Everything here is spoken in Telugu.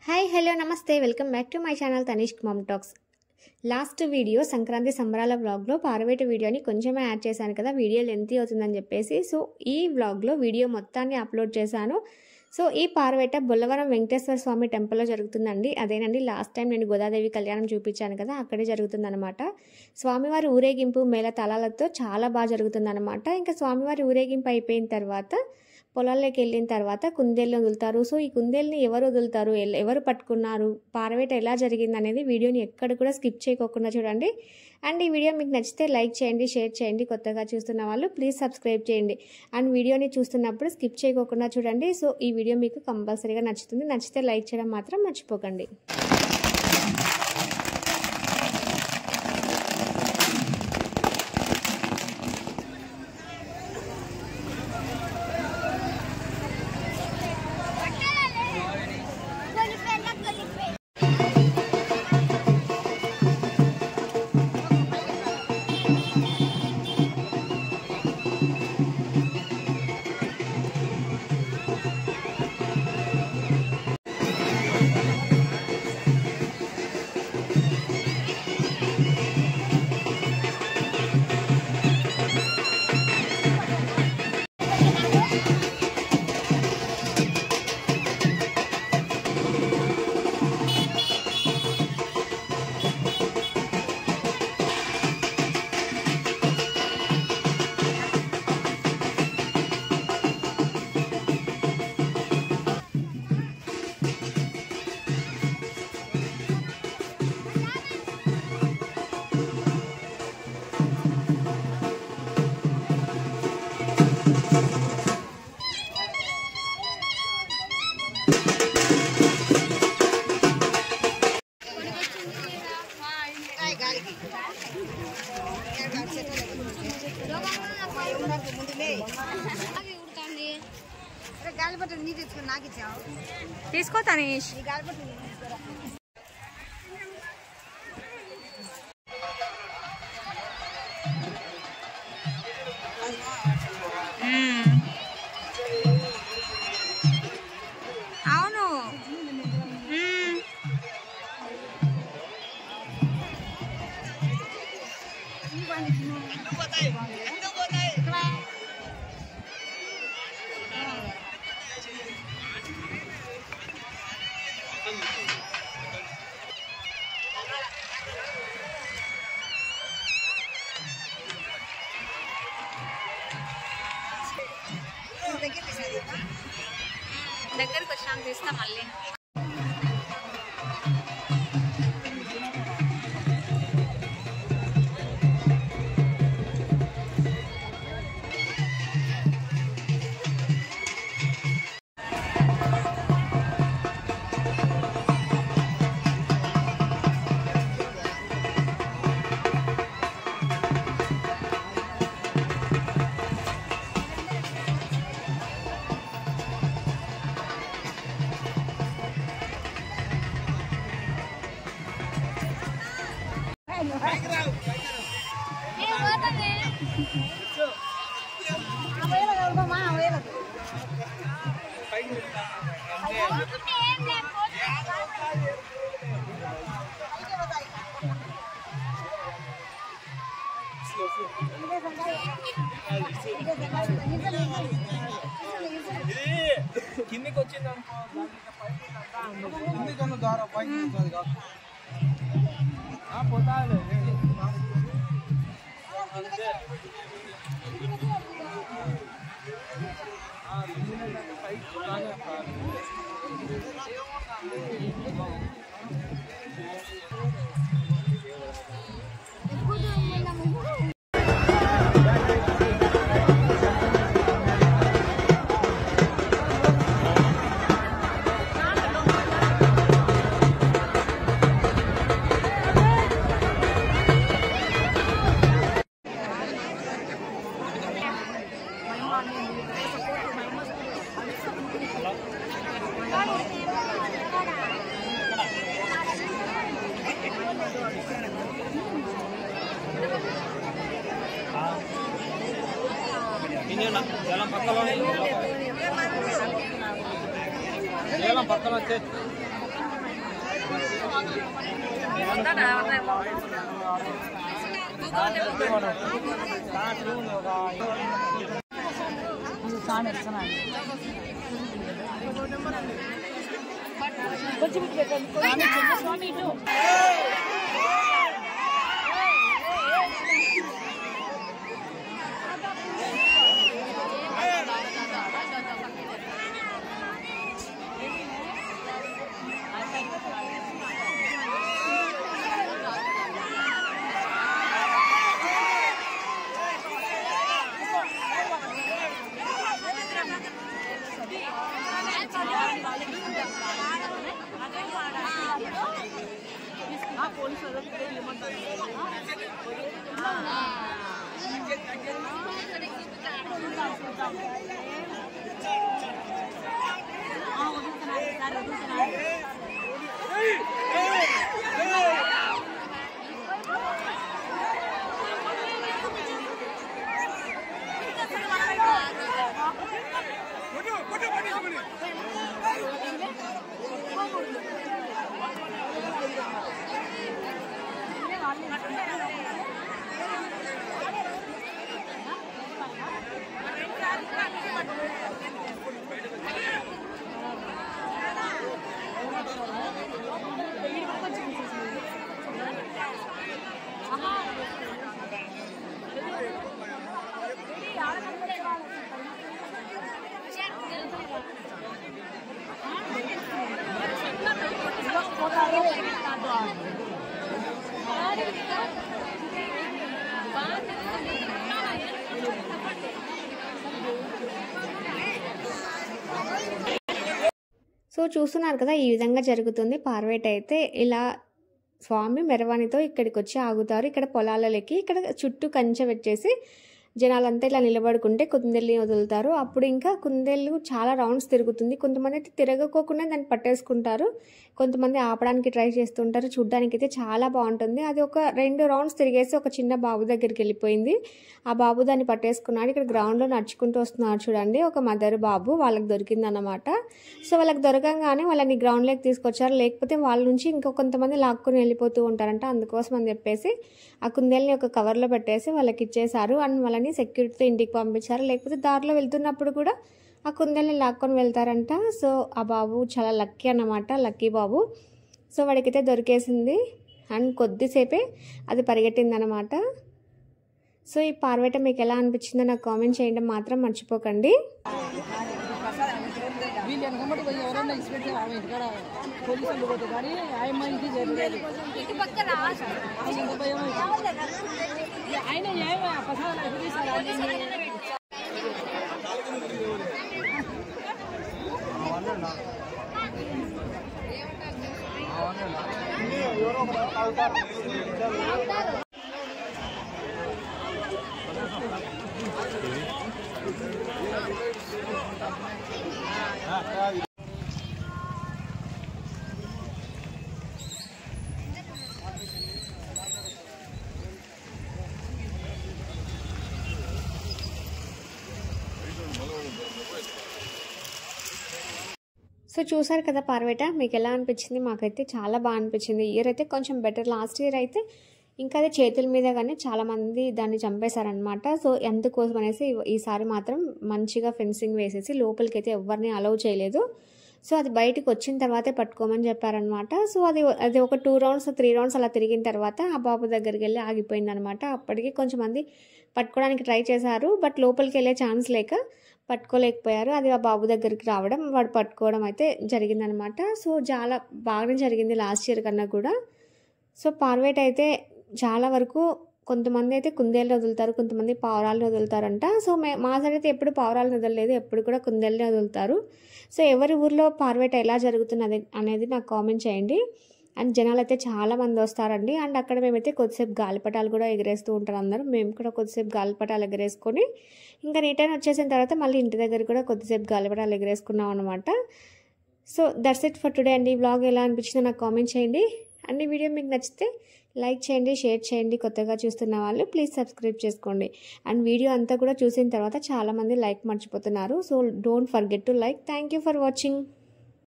హాయ్ హలో నమస్తే welcome back to my channel Tanishq ma'am talks. Last video Sankranti సంబరాల వ్లాగ్లో పార్వేట వీడియోని కొంచెమే యాడ్ చేశాను కదా, వీడియో లెంతీ అవుతుందని చెప్పేసి. సో ఈ వ్లాగ్లో వీడియో మొత్తాన్ని అప్లోడ్ చేశాను. సో ఈ పార్వేట బొల్లవరం వెంకటేశ్వర స్వామి టెంపుల్లో జరుగుతుందండి. అదేనండి లాస్ట్ టైం నేను గోదాదేవి కళ్యాణం చూపించాను కదా, అక్కడే జరుగుతుందన్నమాట. స్వామివారి ఊరేగింపు మేళ తాళాలతో చాలా బాగా జరుగుతుందన్నమాట. ఇంకా స్వామివారి ఊరేగింపు అయిపోయిన తర్వాత పొలాల్లోకి వెళ్ళిన తర్వాత కుందేళ్ళు వదులుతారు. సో ఈ కుందేల్ని ఎవరు వదులుతారు, ఎవరు పట్టుకున్నారు, పార్వేట ఎలా జరిగింది అనేది వీడియోని ఎక్కడ కూడా స్కిప్ చేయకోకుండా చూడండి. అండ్ ఈ వీడియో మీకు నచ్చితే లైక్ చేయండి, షేర్ చేయండి. కొత్తగా చూస్తున్న వాళ్ళు ప్లీజ్ సబ్స్క్రైబ్ చేయండి. అండ్ వీడియోని చూస్తున్నప్పుడు స్కిప్ చేయకోకుండా చూడండి. సో ఈ వీడియో మీకు కంపల్సరీగా నచ్చుతుంది. నచ్చితే లైక్ చేయడం మాత్రం మర్చిపోకండి. తీసుకో తనీష్. అవును దగ్గరకు వచ్చాక తీస్తా మళ్ళీ. కిందికి వచ్చింది కిందికన్నా ద్వారా పైకి పోతాది. పక్కన సో చూస్తున్నారు కదా, ఈ విధంగా జరుగుతుంది. పార్వేట అయితే ఇలా స్వామి మెరవానితో ఇక్కడికి వచ్చి ఆగుతారు. ఇక్కడ పొలాలకి ఇక్కడ చుట్టూ కంచె పెట్టేసి జనాలంతా ఇలా నిలబడుకుంటే కుందేల్ని వదులుతారు. అప్పుడు ఇంకా కుందేళ్ళు చాలా రౌండ్స్ తిరుగుతుంది. కొంతమంది అయితే తిరగకోకుండా దాన్ని పట్టేసుకుంటారు, కొంతమంది ఆపడానికి ట్రై చేస్తుంటారు. చూడ్డానికి అయితే చాలా బాగుంటుంది. అది ఒక 2 రౌండ్స్ తిరిగేసి ఒక చిన్న బాబు దగ్గరికి వెళ్ళిపోయింది. ఆ బాబు దాన్ని పట్టేసుకున్నాడు. ఇక్కడ గ్రౌండ్లో నడుచుకుంటూ వస్తున్నారు చూడండి, ఒక మదర్ బాబు వాళ్ళకి దొరికిందన్నమాట. సో వాళ్ళకి దొరకంగానే వాళ్ళని గ్రౌండ్లోకి తీసుకొచ్చారు, లేకపోతే వాళ్ళ నుంచి ఇంకో కొంతమంది లాక్కొని వెళ్ళిపోతూ ఉంటారంట. అందుకోసం అని చెప్పేసి ఆ కుందేల్ని ఒక కవర్లో పెట్టేసి వాళ్ళకి ఇచ్చేశారు అండ్ వాళ్ళని సెక్యూరిటీతో ఇంటికి పంపించారు. లేకపోతే దారిలో వెళ్తున్నప్పుడు కూడా ఆ కుందేల్ని లాక్కొని వెళ్తారంట. సో ఆ బాబు చాలా లక్కీ అన్నమాట, లక్కీ బాబు. సో వాడికైతే దొరికేసింది అండ్ కొద్దిసేపే అది పరిగెట్టిందనమాట. సో ఈ పార్వేట మీకు ఎలా అనిపించిందో నాకు కామెంట్ చేయడం మాత్రం మర్చిపోకండి. సో చూసారు కదా పార్వేట, మీకు ఎలా అనిపించింది? మాకైతే చాలా బాగా అనిపించింది. ఇయర్ అయితే కొంచెం బెటర్. లాస్ట్ ఇయర్ అయితే ఇంకా అదే చేతుల మీద కానీ చాలామంది దాన్ని చంపేశారనమాట. సో అందుకోసం అనేసి ఈసారి మాత్రం మంచిగా ఫెన్సింగ్ వేసేసి లోపలికైతే ఎవరిని అలౌ చేయలేదు. సో అది బయటకు వచ్చిన తర్వాతే పట్టుకోమని చెప్పారనమాట. సో అది ఒక 2 రౌండ్స్ 3 రౌండ్స్ అలా తిరిగిన తర్వాత ఆ బాబు దగ్గరికి వెళ్ళి ఆగిపోయిందనమాట. అప్పటికి కొంచెం మంది పట్టుకోవడానికి ట్రై చేశారు, బట్ లోపలికి వెళ్ళే ఛాన్స్ లేక పట్టుకోలేకపోయారు. అది ఆ బాబు దగ్గరికి రావడం, వాడు పట్టుకోవడం అయితే జరిగిందనమాట. సో చాలా బాగానే జరిగింది లాస్ట్ ఇయర్ కన్నా కూడా. సో పార్వేట అయితే చాలా వరకు కొంతమంది అయితే కుందేళ్ళని వదులుతారు, కొంతమంది పావురాలను వదులుతారంట. సో మా సైడ్ అయితే ఎప్పుడు పావురాలను వదలలేదు, ఎప్పుడు కూడా కుందేళ్ళని వదులుతారు. సో ఎవరి ఊర్లో పార్వేట ఎలా జరుగుతున్నది అనేది నాకు కామెంట్ చేయండి. అండ్ జనాలు అయితే చాలామంది వస్తారండి. అండ్ అక్కడ మేమైతే కొద్దిసేపు గాలిపటాలు కూడా ఎగరేస్తూ ఉంటారు అందరూ. మేము కూడా కొద్దిసేపు గాలిపటాలు ఎగరేసుకొని ఇంకా రిటర్న్ వచ్చేసిన తర్వాత మళ్ళీ ఇంటి దగ్గర కూడా కొద్దిసేపు గాలిపటాలు ఎగరేసుకున్నాం అనమాట. So that's it for today అండి. వ్లాగ్ ఎలా అనిపించిందో నాకు కామెంట్ చేయండి. అండ్ ఈ వీడియో మీకు నచ్చితే లైక్ చేయండి, షేర్ చేయండి. కొత్తగా చూస్తున్న వాళ్ళు ప్లీజ్ సబ్స్క్రైబ్ చేసుకోండి. అండ్ వీడియో అంతా కూడా చూసిన తర్వాత చాలామంది లైక్ మర్చిపోతున్నారు. So don't forget to like. Thank you for watching.